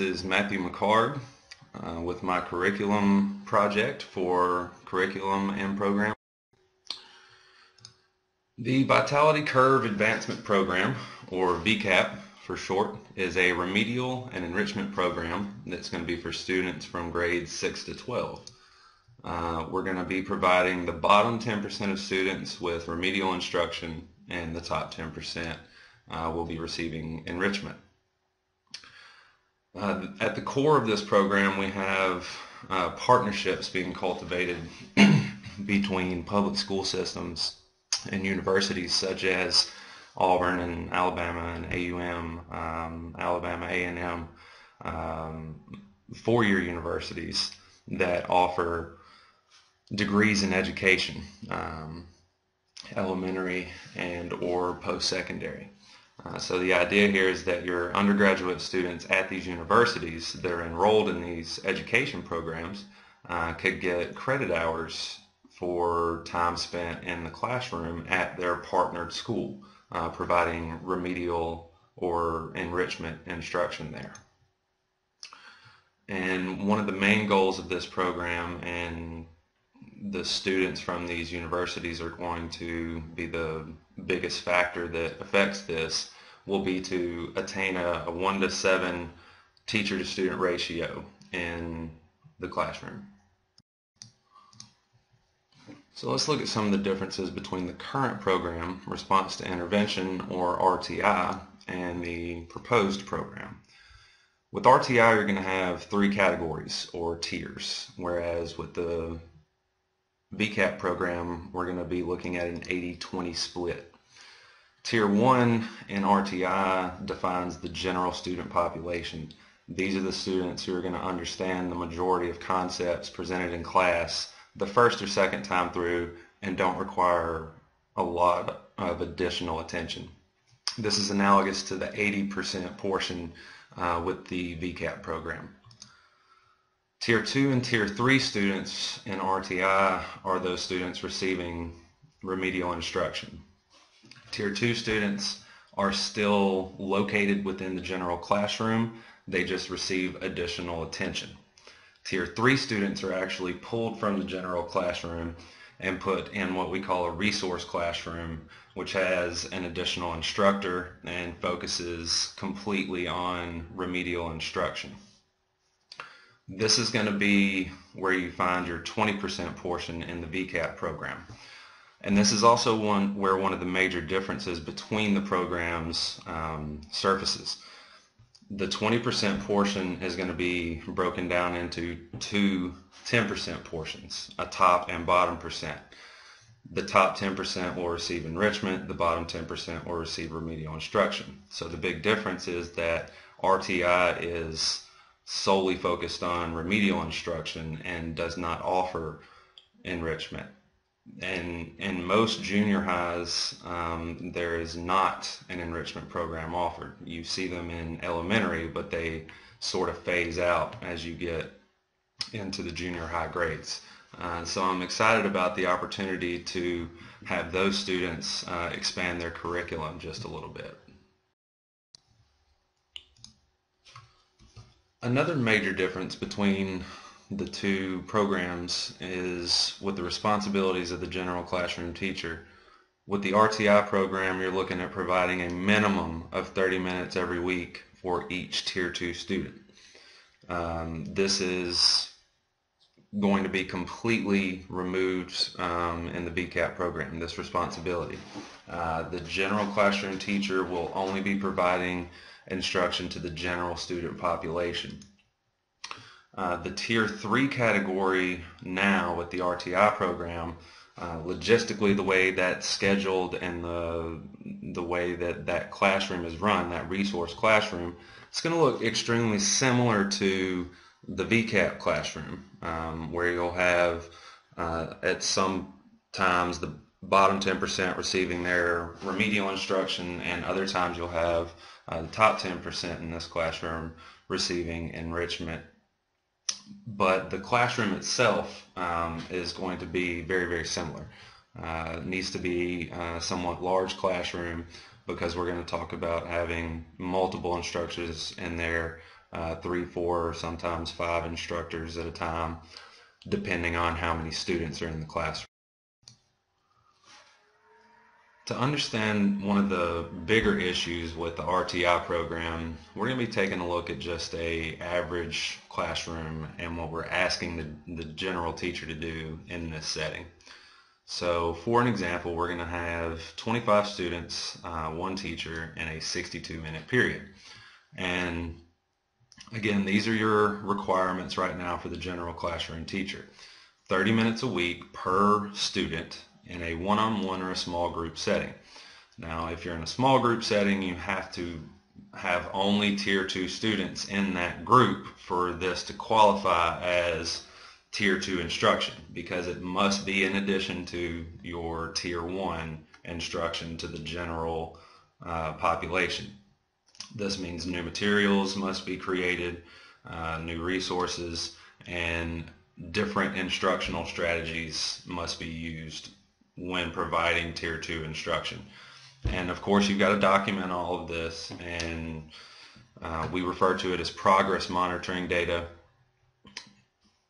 is Matthew McCard with my curriculum project for curriculum and program. The Vitality Curve Advancement Program, or VCAP for short, is a remedial and enrichment program that's going to be for students from grades 6 to 12. We're going to be providing the bottom 10% of students with remedial instruction, and the top 10% will be receiving enrichment. At the core of this program, we have partnerships being cultivated between public school systems and universities such as Auburn and Alabama and AUM, Alabama A&M, four-year universities that offer degrees in education, elementary and or post-secondary. So the idea here is that your undergraduate students at these universities that are enrolled in these education programs could get credit hours for time spent in the classroom at their partnered school, providing remedial or enrichment instruction there. And one of the main goals of this program, and the students from these universities are going to be the biggest factor that affects this, will be to attain a 1-to-7 teacher-to-student ratio in the classroom. So let's look at some of the differences between the current program, Response to Intervention, or RTI, and the proposed program. With RTI, you're going to have 3 categories or tiers, whereas with the VCAP program, we're going to be looking at an 80-20 split. Tier 1 in RTI defines the general student population. These are the students who are going to understand the majority of concepts presented in class the first or second time through and don't require a lot of additional attention. This is analogous to the 80% portion with the VCAP program. Tier 2 and Tier 3 students in RTI are those students receiving remedial instruction. Tier 2 students are still located within the general classroom. They just receive additional attention. Tier 3 students are actually pulled from the general classroom and put in what we call a resource classroom, which has an additional instructor and focuses completely on remedial instruction. This is going to be where you find your 20% portion in the VCAP program. And this is also where one of the major differences between the programs surfaces. The 20% portion is going to be broken down into 2 10% portions, a top and bottom percent. The top 10% will receive enrichment, the bottom 10% will receive remedial instruction. So the big difference is that RTI is solely focused on remedial instruction and does not offer enrichment. And in most junior highs, there is not an enrichment program offered. You see them in elementary, but they sort of phase out as you get into the junior high grades. So I'm excited about the opportunity to have those students expand their curriculum just a little bit. Another major difference between the two programs is with the responsibilities of the general classroom teacher. With the RTI program, you're looking at providing a minimum of 30 minutes every week for each Tier 2 student. This is going to be completely removed in the VCAP program, this responsibility. The general classroom teacher will only be providing instruction to the general student population. The Tier 3 category now with the RTI program, logistically the way that's scheduled and the way that classroom is run, that resource classroom, it's going to look extremely similar to the VCAP classroom, where you'll have at some times the bottom 10% receiving their remedial instruction, and other times you'll have the top 10% in this classroom receiving enrichment. But the classroom itself is going to be very, very similar. It needs to be a somewhat large classroom because we're going to talk about having multiple instructors in there 3, 4, or sometimes 5 instructors at a time, depending on how many students are in the classroom. To understand one of the bigger issues with the RTI program, we're going to be taking a look at just an average classroom and what we're asking the general teacher to do in this setting. So for an example, we're going to have 25 students, one teacher, in a 62-minute period. And again, these are your requirements right now for the general classroom teacher. 30 minutes a week per student in a one-on-one or a small group setting. Now, if you're in a small group setting, you have to have only Tier 2 students in that group for this to qualify as Tier 2 instruction, because it must be in addition to your Tier 1 instruction to the general population. This means new materials must be created, new resources, and different instructional strategies must be used when providing Tier 2 instruction. And of course, you've got to document all of this, and we refer to it as progress monitoring data.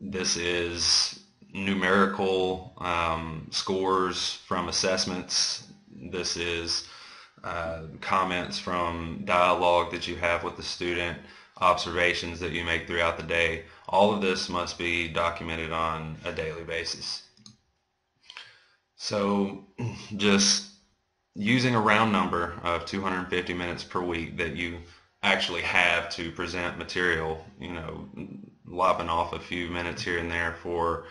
This is numerical scores from assessments. This is comments from dialogue that you have with the student, observations that you make throughout the day. All of this must be documented on a daily basis. So just using a round number of 250 minutes per week that you actually have to present material, lopping off a few minutes here and there for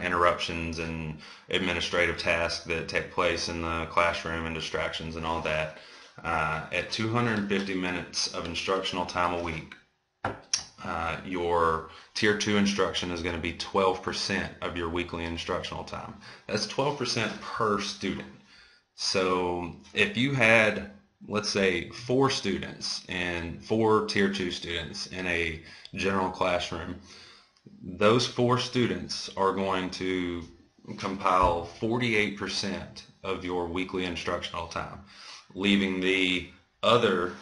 interruptions and administrative tasks that take place in the classroom and distractions and all that. At 250 minutes of instructional time a week, your Tier 2 instruction is going to be 12% of your weekly instructional time. That's 12% per student. So if you had, let's say, 4 students and 4 Tier 2 students in a general classroom, those 4 students are going to compile 48% of your weekly instructional time, leaving the other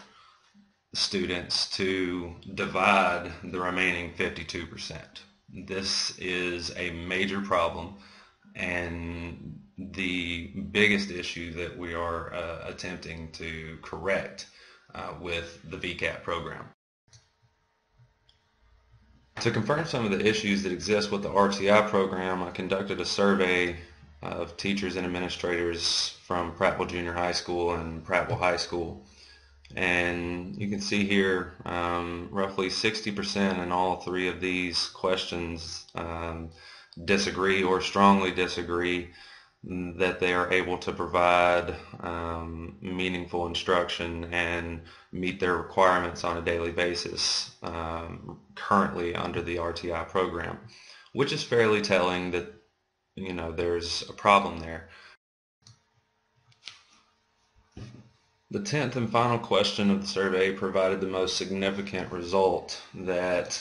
students to divide the remaining 52%. This is a major problem and the biggest issue that we are attempting to correct with the VCAP program. To confirm some of the issues that exist with the RTI program, I conducted a survey of teachers and administrators from Prattville Junior High School and Prattville High School. And you can see here roughly 60% in all 3 of these questions disagree or strongly disagree that they are able to provide meaningful instruction and meet their requirements on a daily basis currently under the RTI program, which is fairly telling that there's a problem there. The 10th and final question of the survey provided the most significant result, that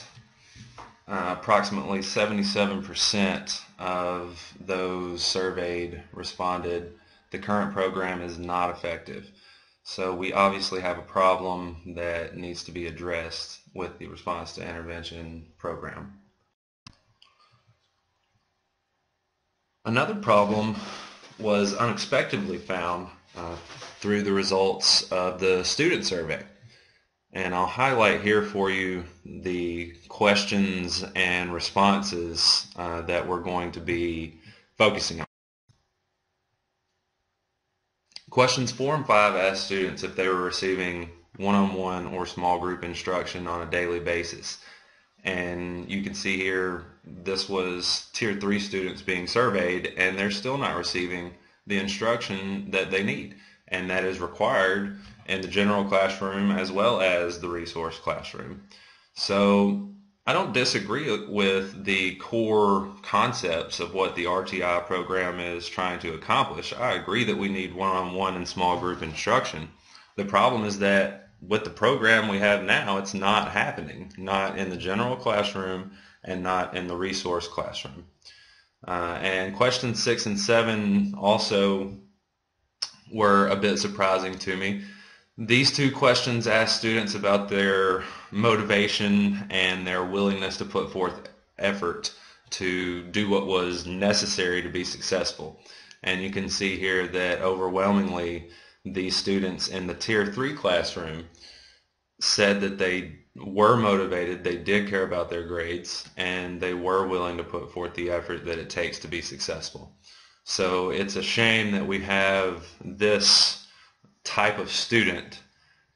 approximately 77% of those surveyed responded the current program is not effective. So we obviously have a problem that needs to be addressed with the response to intervention program. Another problem was unexpectedly found through the results of the student survey. And I'll highlight here for you the questions and responses that we're going to be focusing on. Questions 4 and 5 asked students if they were receiving one-on-one or small group instruction on a daily basis. And you can see here this was Tier 3 students being surveyed, and they're still not receiving the instruction that they need, and that is required in the general classroom as well as the resource classroom. So I don't disagree with the core concepts of what the RTI program is trying to accomplish. I agree that we need one-on-one and small group instruction. The problem is that with the program we have now, it's not happening, not in the general classroom and not in the resource classroom. And questions 6 and 7 also were a bit surprising to me. These two questions ask students about their motivation and their willingness to put forth effort to do what was necessary to be successful. And you can see here that overwhelmingly these students in the Tier 3 classroom said that they were motivated, they did care about their grades, and they were willing to put forth the effort that it takes to be successful. So it's a shame that we have this type of student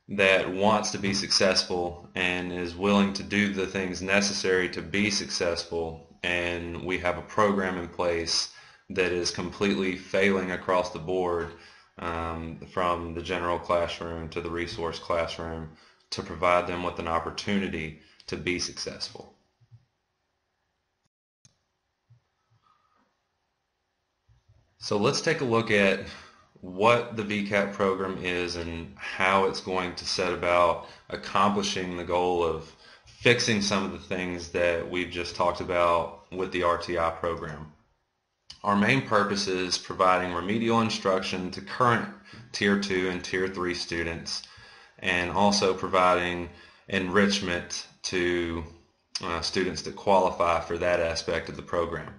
that wants to be successful and is willing to do the things necessary to be successful, and we have a program in place that is completely failing across the board, from the general classroom to the resource classroom, to provide them with an opportunity to be successful. So let's take a look at what the VCAP program is and how it's going to set about accomplishing the goal of fixing some of the things that we've just talked about with the RTI program. Our main purpose is providing remedial instruction to current Tier 2 and Tier 3 students, and also providing enrichment to students that qualify for that aspect of the program.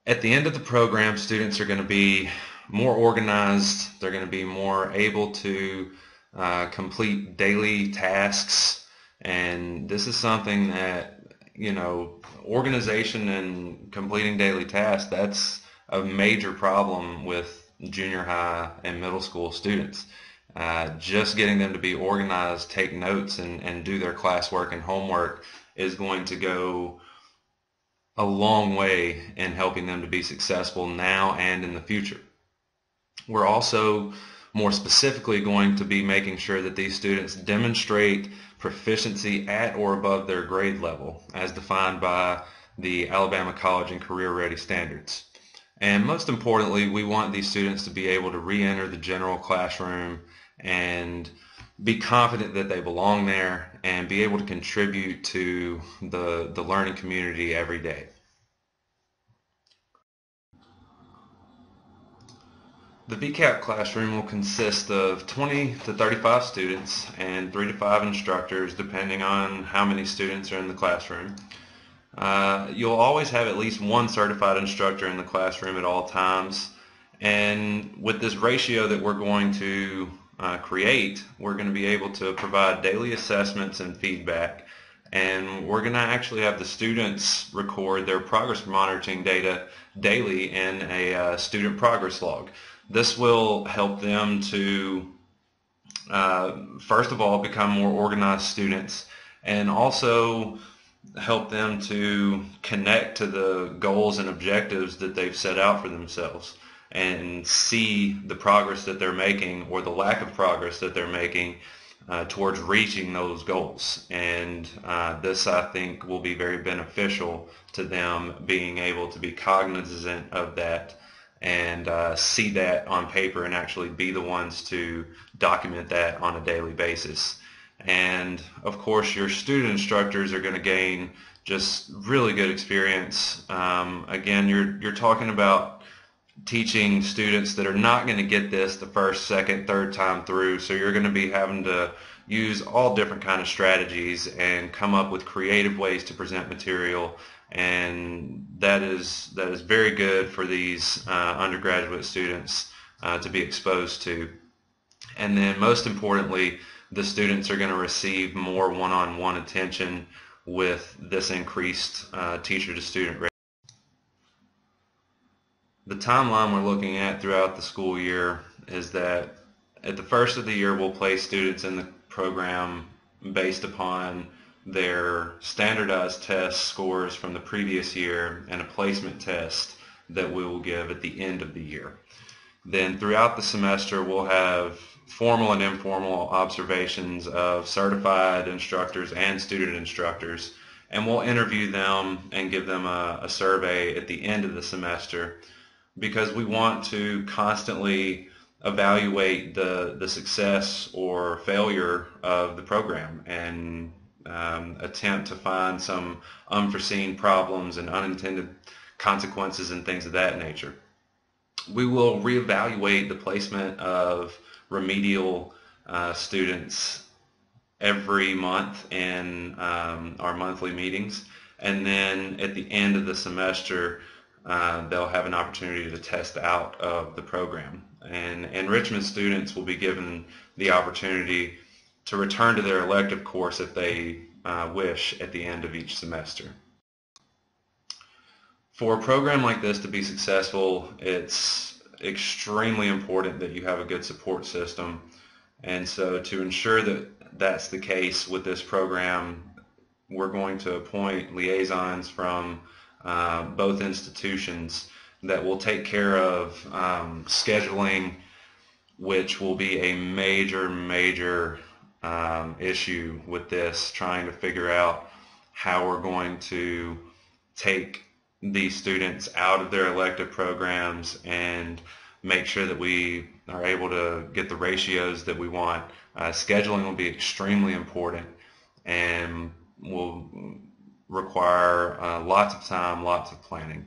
At the end of the program, students are going to be more organized. They're going to be more able to complete daily tasks, and this is something that, organization and completing daily tasks, that's a major problem with junior high and middle school students. Just getting them to be organized, take notes, and do their classwork and homework is going to go a long way in helping them to be successful now and in the future. We're also more specifically going to be making sure that these students demonstrate proficiency at or above their grade level as defined by the Alabama College and Career Ready Standards. And most importantly, we want these students to be able to re-enter the general classroom and be confident that they belong there and be able to contribute to the learning community every day. The VCAP classroom will consist of 20 to 35 students and 3 to 5 instructors, depending on how many students are in the classroom. You'll always have at least one certified instructor in the classroom at all times, and with this ratio that we're going to create, we're going to be able to provide daily assessments and feedback, and we're going to actually have the students record their progress monitoring data daily in a student progress log. This will help them to, first of all, become more organized students, and also help them to connect to the goals and objectives that they've set out for themselves and see the progress that they're making or the lack of progress that they're making towards reaching those goals. And this, I think, will be very beneficial to them, being able to be cognizant of that and see that on paper and actually be the ones to document that on a daily basis. And of course, your student instructors are going to gain just really good experience. Again, you're talking about teaching students that are not going to get this the first, second, third time through, so you're going to be having to use all different kind of strategies and come up with creative ways to present material, and that is very good for these undergraduate students to be exposed to. And then most importantly, the students are going to receive more one-on-one attention with this increased teacher-to-student ratio. The timeline we're looking at throughout the school year is that at the first of the year, we'll place students in the program based upon their standardized test scores from the previous year and a placement test that we will give at the end of the year. Then throughout the semester, we'll have formal and informal observations of certified instructors and student instructors, and we'll interview them and give them a survey at the end of the semester, because we want to constantly evaluate the success or failure of the program and attempt to find some unforeseen problems and unintended consequences and things of that nature. We will reevaluate the placement of remedial students every month in our monthly meetings, and then at the end of the semester they'll have an opportunity to test out of the program. And enrichment students will be given the opportunity to return to their elective course if they wish at the end of each semester. For a program like this to be successful, it's extremely important that you have a good support system. And so to ensure that that's the case with this program, we're going to appoint liaisons from both institutions that will take care of scheduling, which will be a major issue with this, trying to figure out how we're going to take these students out of their elective programs and make sure that we are able to get the ratios that we want. Scheduling will be extremely important and will require lots of time, lots of planning.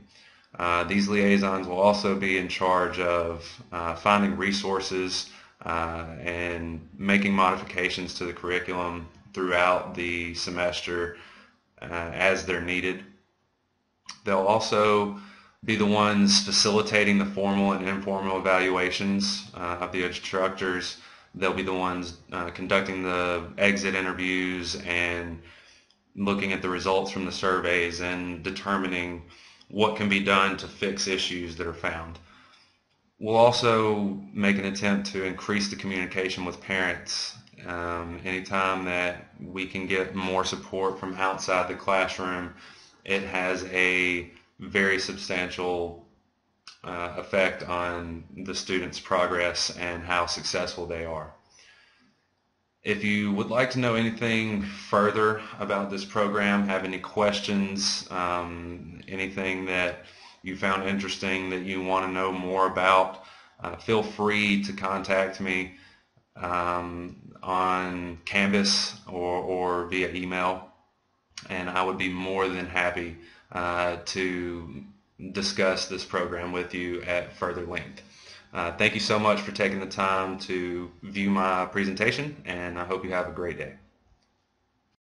These liaisons will also be in charge of finding resources and making modifications to the curriculum throughout the semester as they're needed. They'll also be the ones facilitating the formal and informal evaluations of the instructors. They'll be the ones conducting the exit interviews and looking at the results from the surveys and determining what can be done to fix issues that are found. We'll also make an attempt to increase the communication with parents. Anytime that we can get more support from outside the classroom, it has a very substantial effect on the students' progress and how successful they are. If you would like to know anything further about this program, have any questions, anything that you found interesting that you want to know more about, feel free to contact me on Canvas or via email, and I would be more than happy to discuss this program with you at further length. Thank you so much for taking the time to view my presentation, and I hope you have a great day.